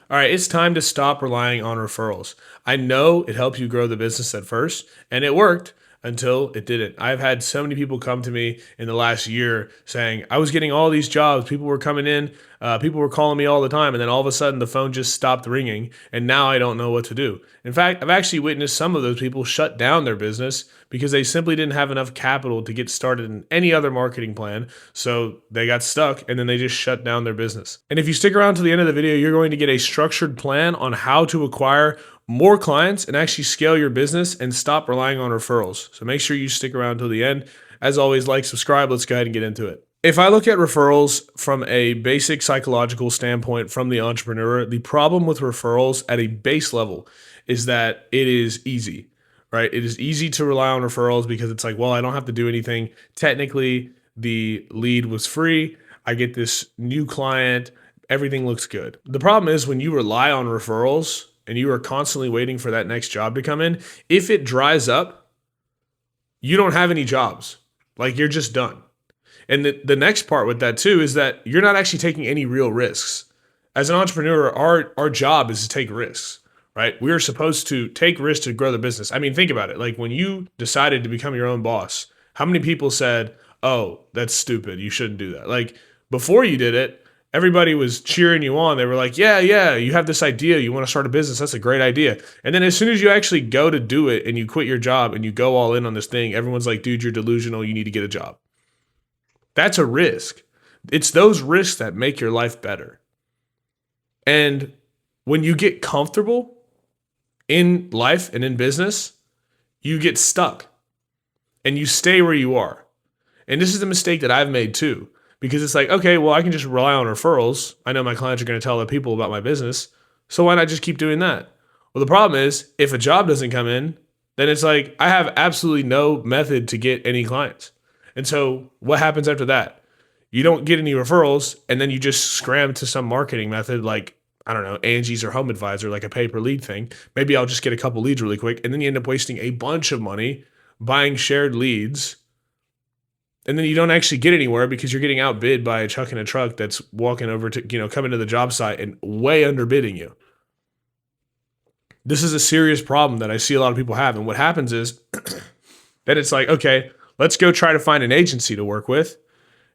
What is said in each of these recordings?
All right, it's time to stop relying on referrals. I know it helped you grow the business at first, and it worked until it didn't. I've had so many people come to me in the last year saying, I was getting all these jobs, people were coming in, people were calling me all the time, and then all of a sudden the phone just stopped ringing, and now I don't know what to do. In fact, I've actually witnessed some of those people shut down their business because they simply didn't have enough capital to get started in any other marketing plan. So they got stuck and then they just shut down their business. And if you stick around to the end of the video, you're going to get a structured plan on how to acquire more clients and actually scale your business and stop relying on referrals. So make sure you stick around till the end. As always, like, subscribe. Let's go ahead and get into it. If I look at referrals from a basic psychological standpoint from the entrepreneur, the problem with referrals at a base level is that it is easy, right? It is easy to rely on referrals because it's like, well, I don't have to do anything. Technically, the lead was free. I get this new client. Everything looks good. The problem is when you rely on referrals and you are constantly waiting for that next job to come in, if it dries up, you don't have any jobs. Like, you're just done. And the next part with that too is that you're not actually taking any real risks. As an entrepreneur, our job is to take risks, right? We are supposed to take risks to grow the business. I mean, think about it. Like, when you decided to become your own boss, how many people said, oh, that's stupid, you shouldn't do that? Like, before you did it, everybody was cheering you on. They were like, yeah, you have this idea, you want to start a business, that's a great idea. And then as soon as you actually go to do it and you quit your job and you go all in on this thing, everyone's like, dude, you're delusional, you need to get a job. That's a risk. It's those risks that make your life better. And when you get comfortable in life and in business, you get stuck and you stay where you are. And this is a mistake that I've made too, because it's like, okay, well, I can just rely on referrals. I know my clients are going to tell other people about my business. So why not just keep doing that? Well, the problem is if a job doesn't come in, then it's like I have absolutely no method to get any clients. And so what happens after that? You don't get any referrals, and then you just scram to some marketing method like, I don't know, Angie's or Home Advisor, like a pay per lead thing. Maybe I'll just get a couple leads really quick, and then you end up wasting a bunch of money buying shared leads, and then you don't actually get anywhere because you're getting outbid by a truck in a truck that's walking over to, coming to the job site and way underbidding you. This is a serious problem that I see a lot of people have. And what happens is that it's like, okay, let's go try to find an agency to work with.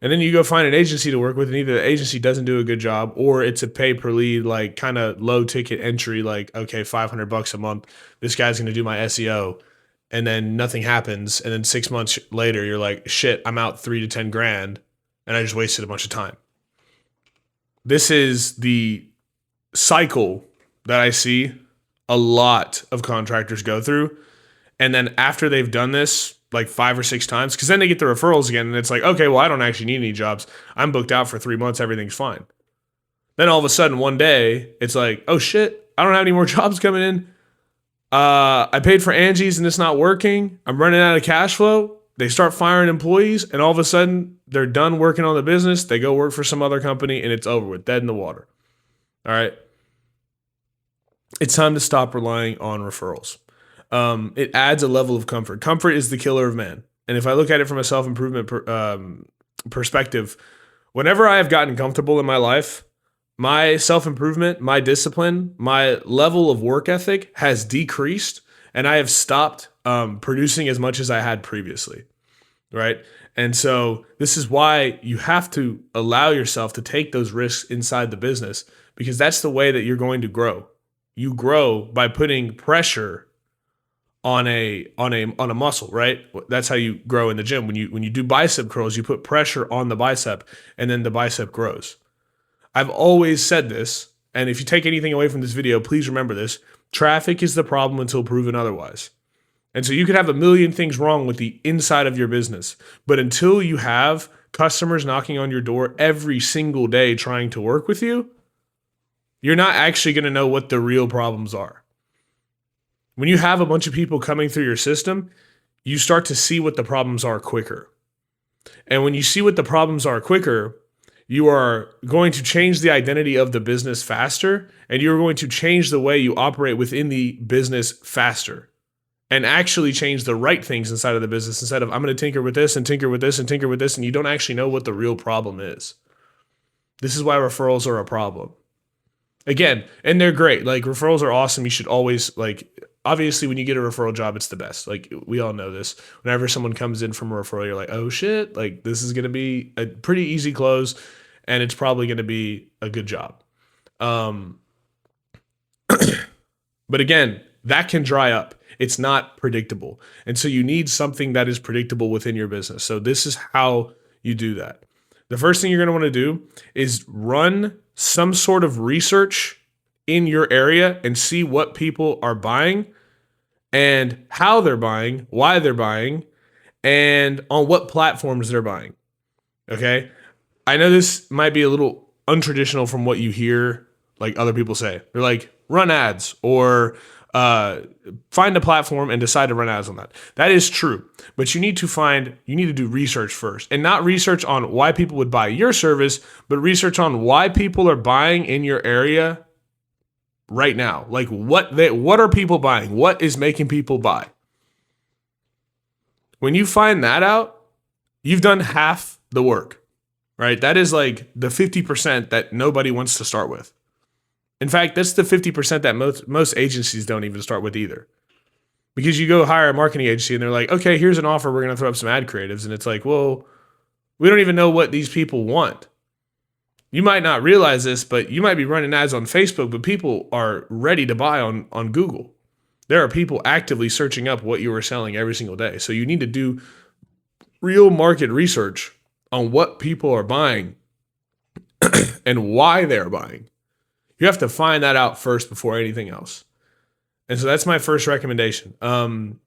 And then you go find an agency to work with, and either the agency doesn't do a good job or it's a pay per lead, like kind of low ticket entry, like, okay, $500 a month. This guy's going to do my SEO. And then nothing happens. And then 6 months later, you're like, shit, I'm out 3 to 10 grand. And I just wasted a bunch of time. This is the cycle that I see a lot of contractors go through. And then after they've done this, like 5 or 6 times, because then they get the referrals again, and it's like, okay, well, I don't actually need any jobs. I'm booked out for 3 months. Everything's fine. Then all of a sudden, one day, it's like, oh shit, I don't have any more jobs coming in. I paid for Angie's and it's not working. I'm running out of cash flow. They start firing employees, and all of a sudden, they're done working on the business. They go work for some other company, and it's over with, dead in the water. All right. It's time to stop relying on referrals. It adds a level of comfort. Comfort is the killer of man. And if I look at it from a self-improvement perspective, whenever I have gotten comfortable in my life, my self-improvement, my discipline, my level of work ethic has decreased, and I have stopped producing as much as I had previously, right? And so this is why you have to allow yourself to take those risks inside the business, because that's the way that you're going to grow. You grow by putting pressure on a muscle, right? That's how you grow in the gym. When you do bicep curls, you put pressure on the bicep, and then the bicep grows. I've always said this, and if you take anything away from this video, please remember this: traffic is the problem until proven otherwise. And so you could have a million things wrong with the inside of your business, but until you have customers knocking on your door every single day trying to work with you, you're not actually going to know what the real problems are. When you have a bunch of people coming through your system, you start to see what the problems are quicker. And when you see what the problems are quicker, you are going to change the identity of the business faster, and you're going to change the way you operate within the business faster and actually change the right things inside of the business instead of I'm going to tinker with this and tinker with this and tinker with this, and you don't actually know what the real problem is. This is why referrals are a problem. Again, and they're great. Like referrals are awesome. You should always like, obviously when you get a referral job, it's the best. Like we all know this. Whenever someone comes in from a referral, you're like, oh shit, like this is going to be a pretty easy close and it's probably going to be a good job. Um, but again, that can dry up. It's not predictable. And so you need something that is predictable within your business. So this is how you do that. The first thing you're going to want to do is run some sort of research in your area and see what people are buying and how they're buying, why they're buying, and on what platforms they're buying. Okay? I know this might be a little untraditional from what you hear like other people say. They're like, run ads or find a platform and decide to run ads on that. That is true, but you need to do research first, and not research on why people would buy your service, but research on why people are buying in your area right now. Like what are people buying? What is making people buy? When you find that out, you've done half the work, right? That is like the 50% that nobody wants to start with. In fact, that's the 50% that most agencies don't even start with either. Because you go hire a marketing agency and they're like, okay, here's an offer. We're going to throw up some ad creatives. And it's like, well, we don't even know what these people want. You might not realize this, but you might be running ads on Facebook, but people are ready to buy on Google. There are people actively searching up what you are selling every single day. So you need to do real market research on what people are buying and why they're buying. You have to find that out first before anything else. And so that's my first recommendation.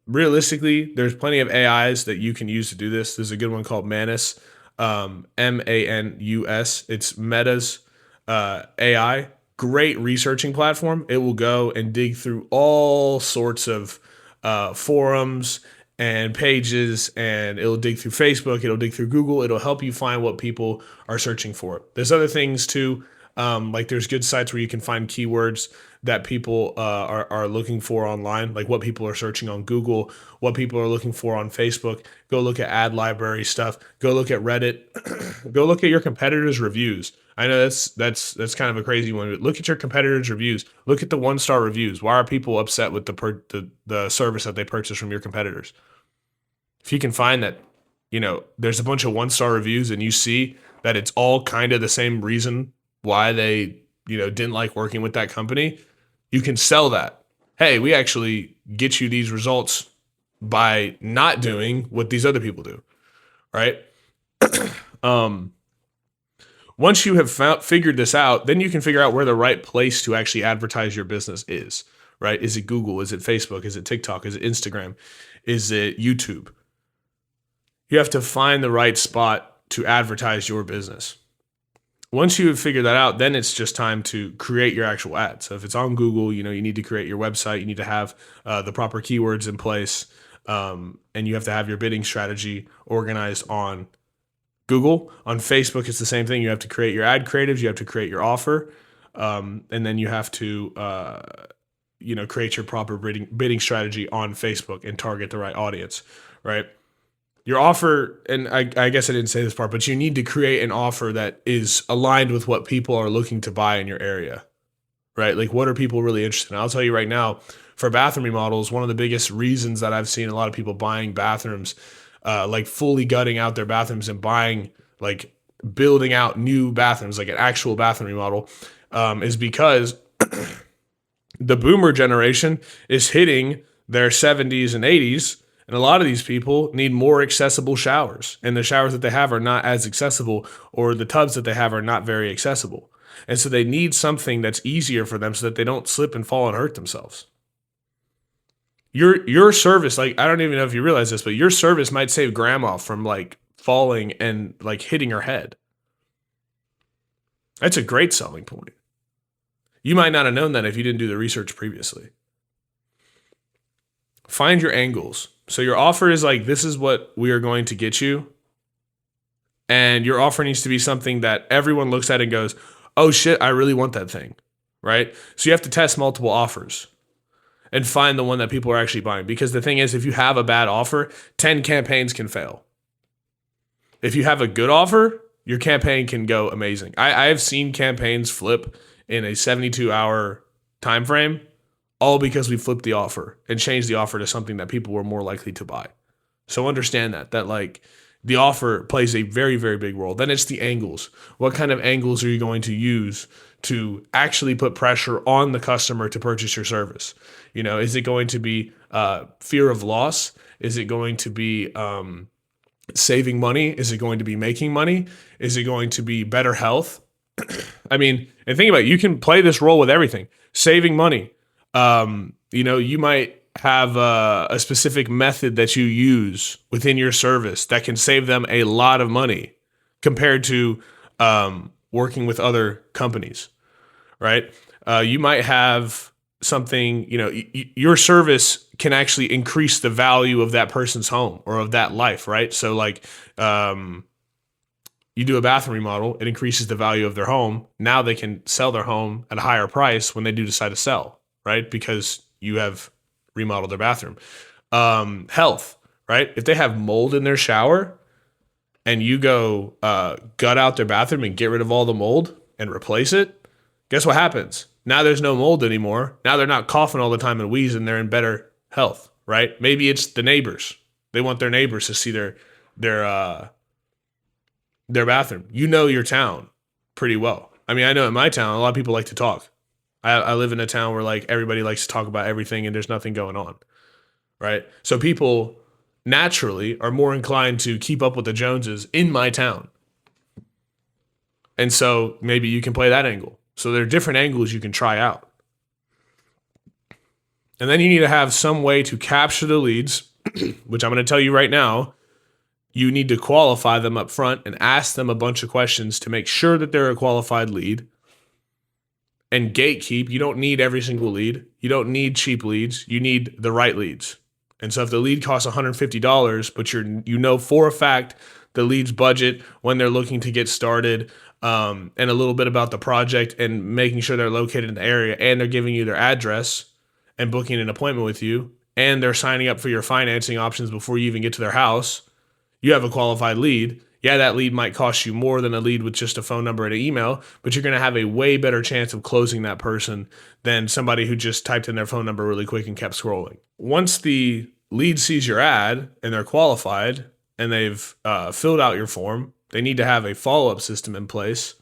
Realistically, there's plenty of AIs that you can use to do this. There's a good one called Manus, Manus. It's Meta's AI. Great researching platform. It will go and dig through all sorts of forums and pages, and it'll dig through Facebook. It'll dig through Google. It'll help you find what people are searching for. There's other things too. Like there's good sites where you can find keywords that people are looking for online, like what people are searching on Google, what people are looking for on Facebook. Go look at ad library stuff. Go look at Reddit. Go look at your competitors' reviews. I know that's kind of a crazy one. But look at your competitors' reviews. Look at the 1-star reviews. Why are people upset with the service that they purchased from your competitors? If you can find that, there's a bunch of 1-star reviews and you see that it's all kind of the same reason why they, didn't like working with that company, you can sell that. Hey, we actually get you these results by not doing what these other people do, right? Once you have figured this out, then you can figure out where the right place to actually advertise your business is, right? Is it Google? Is it Facebook? Is it TikTok? Is it Instagram? Is it YouTube? You have to find the right spot to advertise your business. Once you have figured that out, then it's just time to create your actual ad. So if it's on Google, you need to create your website. You need to have the proper keywords in place, and you have to have your bidding strategy organized on Google. On Facebook, it's the same thing. You have to create your ad creatives. You have to create your offer, and then you have to create your proper bidding strategy on Facebook and target the right audience, right? Your offer, and I guess I didn't say this part, but you need to create an offer that is aligned with what people are looking to buy in your area, right? Like what are people really interested in? I'll tell you right now, for bathroom remodels, one of the biggest reasons that I've seen a lot of people buying bathrooms, like fully gutting out their bathrooms and buying, like building out new bathrooms, like an actual bathroom remodel, is because the boomer generation is hitting their 70s and 80s. And a lot of these people need more accessible showers, and the showers that they have are not as accessible, or the tubs that they have are not very accessible. And so they need something that's easier for them so that they don't slip and fall and hurt themselves. Your service, like, I don't even know if you realize this, but your service might save grandma from like falling and like hitting her head. That's a great selling point. You might not have known that if you didn't do the research previously. Find your angles. So your offer is like, this is what we are going to get you. And your offer needs to be something that everyone looks at and goes, oh shit, I really want that thing, right? So you have to test multiple offers and find the one that people are actually buying. Because the thing is, if you have a bad offer, 10 campaigns can fail. If you have a good offer, your campaign can go amazing. I have seen campaigns flip in a 72-hour time frame, all because we flipped the offer and changed the offer to something that people were more likely to buy. So understand that like the offer plays a very, very big role. Then it's the angles. What kind of angles are you going to use to actually put pressure on the customer to purchase your service? Is it going to be fear of loss? Is it going to be saving money? Is it going to be making money? Is it going to be better health? And think about it. You can play this role with everything. Saving money. You might have a specific method that you use within your service that can save them a lot of money compared to working with other companies, right? You might have something, your service can actually increase the value of that person's home or of that life, right? So like, you do a bathroom remodel, it increases the value of their home. Now they can sell their home at a higher price when they do decide to sell, right? Because you have remodeled their bathroom. Health, right? If they have mold in their shower and you go gut out their bathroom and get rid of all the mold and replace it, guess what happens? Now there's no mold anymore. Now they're not coughing all the time and wheezing. They're in better health, right? Maybe it's the neighbors. They want their neighbors to see their bathroom. You know your town pretty well. I know in my town, a lot of people like to talk. I live in a town where like everybody likes to talk about everything and there's nothing going on, right? So people naturally are more inclined to keep up with the Joneses in my town. And so maybe you can play that angle. So there are different angles you can try out. And then you need to have some way to capture the leads, which I'm going to tell you right now. You need to qualify them up front and ask them a bunch of questions to make sure that they're a qualified lead. And gatekeep. You don't need every single lead. You don't need cheap leads. You need the right leads. And so if the lead costs $150, but you know for a fact the lead's budget when they're looking to get started, and a little bit about the project and making sure they're located in the area, and they're giving you their address and booking an appointment with you, and they're signing up for your financing options before you even get to their house, you have a qualified lead. Yeah, that lead might cost you more than a lead with just a phone number and an email, but you're going to have a way better chance of closing that person than somebody who just typed in their phone number really quick and kept scrolling. Once the lead sees your ad and they're qualified and they've filled out your form, they need to have a follow-up system in place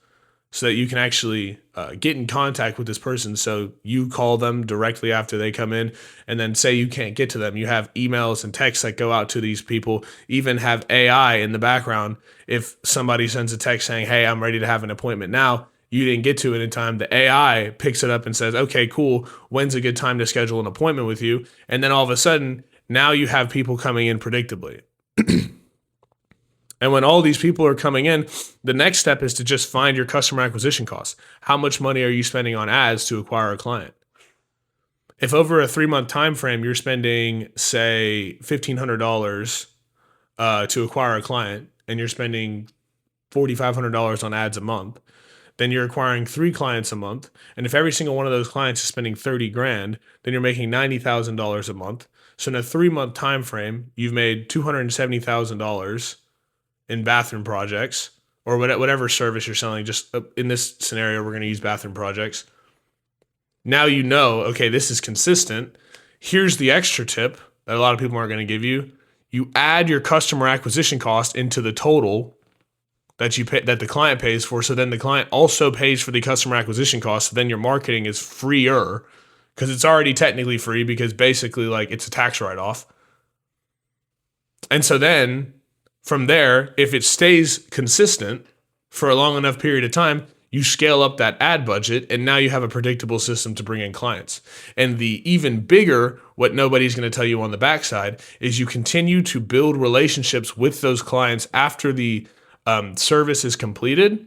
so that you can actually get in contact with this person. So you call them directly after they come in, and then say you can't get to them. You have emails and texts that go out to these people, even have AI in the background. If somebody sends a text saying, hey, I'm ready to have an appointment now, you didn't get to it in time, the AI picks it up and says, okay, cool, when's a good time to schedule an appointment with you? And then all of a sudden, now you have people coming in predictably. And when all these people are coming in, the next step is to just find your customer acquisition costs. How much money are you spending on ads to acquire a client? If over a 3-month time frame you're spending, say, $1,500 to acquire a client, and you're spending $4,500 on ads a month, then you're acquiring 3 clients a month. And if every single one of those clients is spending $30,000, then you're making $90,000 a month. So in a 3-month time frame, you've made $270,000 in bathroom projects, or whatever service you're selling. Just in this scenario, we're going to use bathroom projects. Now you know, okay, this is consistent. Here's the extra tip that a lot of people aren't going to give you. You add your customer acquisition cost into the total that that the client pays for. So then the client also pays for the customer acquisition cost. So then your marketing is freer, because it's already technically free, because basically like it's a tax write-off. And so then from there, if it stays consistent for a long enough period of time, you scale up that ad budget, and now you have a predictable system to bring in clients. And the even bigger, what nobody's going to tell you on the backside, is you continue to build relationships with those clients after the service is completed,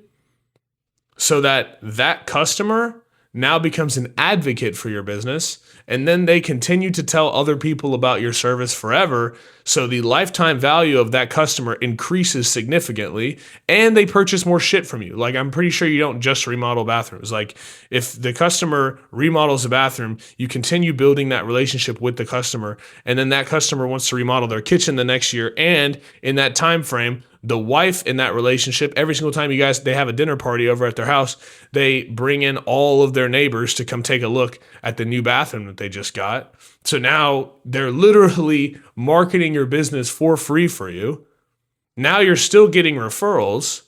so that that customer now becomes an advocate for your business, and then they continue to tell other people about your service forever. So the lifetime value of that customer increases significantly, and they purchase more shit from you. Like, I'm pretty sure you don't just remodel bathrooms. Like, if the customer remodels a bathroom, you continue building that relationship with the customer, and then that customer wants to remodel their kitchen the next year, and in that time frame, The wife in that relationship, every single time they have a dinner party over at their house, they bring in all of their neighbors to come take a look at the new bathroom that they just got. So now they're literally marketing your business for free for you. Now you're still getting referrals,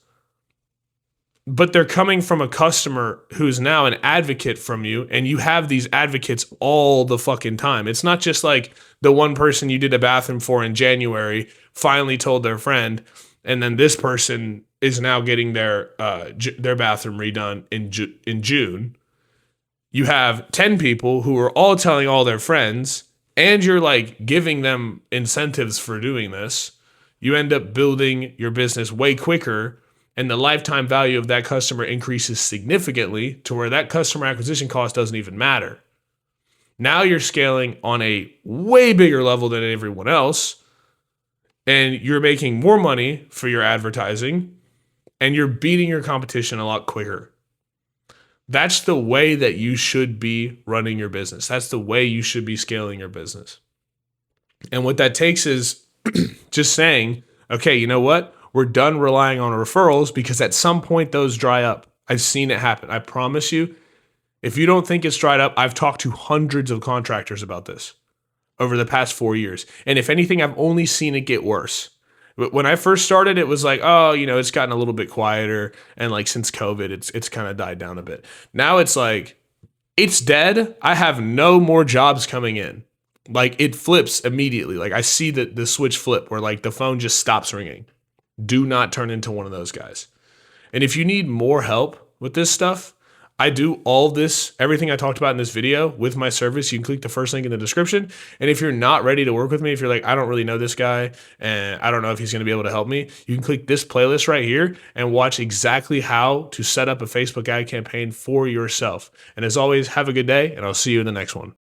but they're coming from a customer who's now an advocate from you, and you have these advocates all the fucking time. It's not just like the one person you did a bathroom for in January finally told their friend, and then this person is now getting their bathroom redone in June. You have 10 people who are all telling all their friends, and you're like giving them incentives for doing this. You end up building your business way quicker, and the lifetime value of that customer increases significantly to where that customer acquisition cost doesn't even matter. Now you're scaling on a way bigger level than everyone else, and you're making more money for your advertising, and you're beating your competition a lot quicker. That's the way that you should be running your business. That's the way you should be scaling your business. And what that takes is just saying, okay, you know what? We're done relying on referrals, because at some point those dry up. I've seen it happen. I promise you, if you don't think it's dried up, I've talked to hundreds of contractors about this over the past 4 years. And if anything, I've only seen it get worse. When I first started, it was like, oh, it's gotten a little bit quieter. And like since COVID, it's kind of died down a bit. Now it's like, it's dead. I have no more jobs coming in. Like it flips immediately. Like I see the switch flip where like the phone just stops ringing. Do not turn into one of those guys. And if you need more help with this stuff, I do all this, everything I talked about in this video with my service. You can click the first link in the description. And if you're not ready to work with me, if you're like, I don't really know this guy and I don't know if he's going to be able to help me, you can click this playlist right here and watch exactly how to set up a Facebook ad campaign for yourself. And as always, have a good day, and I'll see you in the next one.